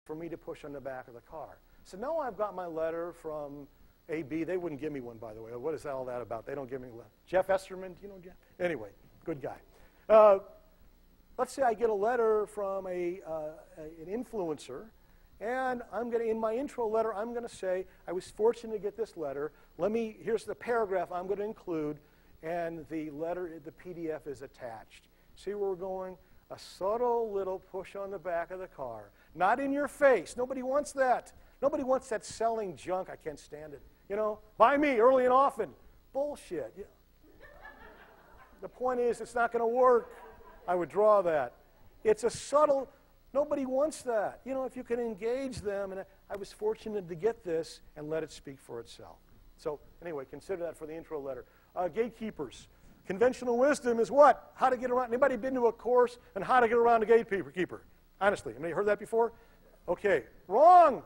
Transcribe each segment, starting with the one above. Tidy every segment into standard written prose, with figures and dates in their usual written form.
for me to push on the back of the car. So now I've got my letter from AB. They wouldn't give me one, by the way. What is all that about? They don't give me one. Jeff Esterman, do you know Jeff? Anyway, good guy. Let's say I get a letter from an influencer, and I'm going to, in my intro letter, I'm going to say, I was fortunate to get this letter. Here's the paragraph I'm going to include, and the letter, the PDF is attached. See where we're going? A subtle little push on the back of the car. Not in your face. Nobody wants that. Nobody wants that selling junk. I can't stand it. You know, buy me early and often. Bullshit. Yeah. The point is, it's not going to work. I would draw that. It's a subtle, nobody wants that. You know, if you can engage them, and I was fortunate to get this, and let it speak for itself. So anyway, consider that for the intro letter. Gatekeepers. Conventional wisdom is what? How to get around. Anybody been to a course on how to get around a gatekeeper? Honestly, anybody heard that before? Okay, wrong.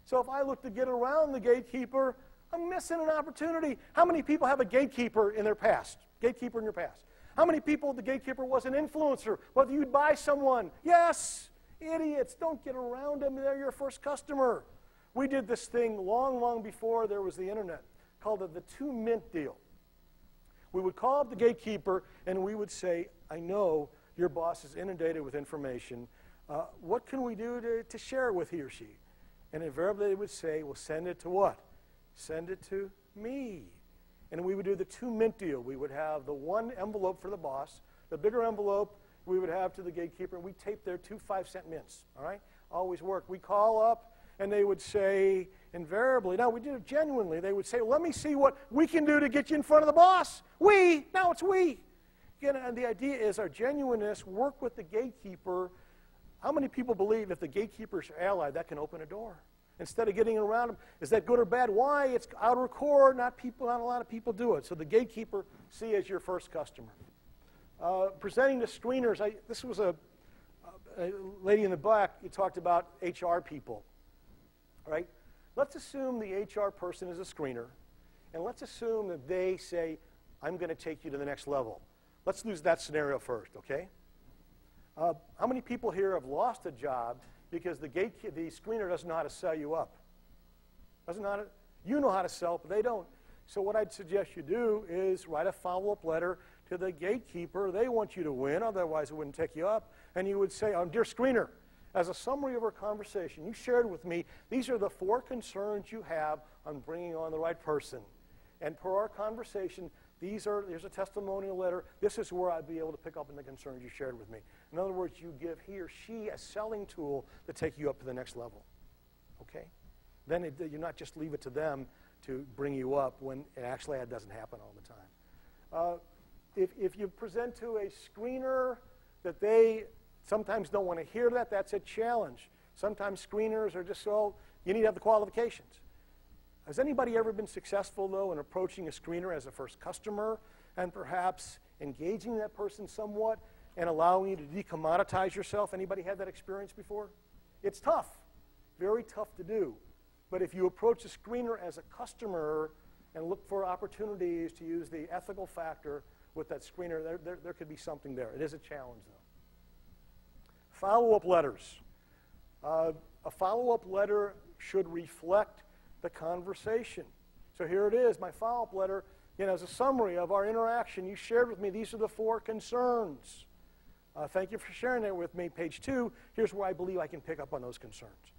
So if I look to get around the gatekeeper, I'm missing an opportunity. How many people have a gatekeeper in their past? Gatekeeper in your past. How many people the gatekeeper was an influencer? Whether you'd buy someone. Yes, idiots. Don't get around them. They're your first customer. We did this thing long, long before there was the internet, called it the 2-mint deal. We would call up the gatekeeper, and we would say, I know your boss is inundated with information. What can we do to share it with he or she? And invariably they would say, well, send it to what? Send it to me. And we would do the 2-mint deal. We would have the one envelope for the boss, the bigger envelope we would have to the gatekeeper, and we tape their 2 5-cent mints, all right? Always work. We call up, and they would say, invariably, now we did it genuinely, they would say, well, let me see what we can do to get you in front of the boss. We, now it's we. Again, and the idea is our genuineness, work with the gatekeeper. How many people believe if the gatekeeper's your ally, that can open a door? Instead of getting around them, is that good or bad? Why? It's outer core. Not a lot of people do it. So the gatekeeper, see as your first customer. Presenting to screeners. This was a lady in the back. You talked about HR people, right? Let's assume the HR person is a screener, and let's assume that they say, "I'm going to take you to the next level." Let's use that scenario first, okay? How many people here have lost a job because the screener doesn't know how to sell you up? You know how to sell, but they don't. So what I'd suggest you do is write a follow-up letter to the gatekeeper. They want you to win, otherwise it wouldn't take you up. And you would say, dear screener, as a summary of our conversation, you shared with me, these are the 4 concerns you have on bringing on the right person. And per our conversation, here's a testimonial letter. This is where I'd be able to pick up on the concerns you shared with me. In other words, you give he or she a selling tool to take you up to the next level. Okay? Then you not just leave it to them to bring you up when actually that doesn't happen all the time. If you present to a screener that they sometimes don't want to hear that, that's a challenge. Sometimes screeners are just so, you need to have the qualifications. Has anybody ever been successful, though, in approaching a screener as a first customer and perhaps engaging that person somewhat and allowing you to decommoditize yourself? Anybody had that experience before? It's tough, very tough to do. But if you approach a screener as a customer and look for opportunities to use the ethical factor with that screener, there could be something there. It is a challenge, though. Follow-up letters. A follow-up letter should reflect the conversation. So here it is, my follow-up letter, as a summary of our interaction. You shared with me, these are the 4 concerns. Thank you for sharing that with me. Page 2, here's where I believe I can pick up on those concerns.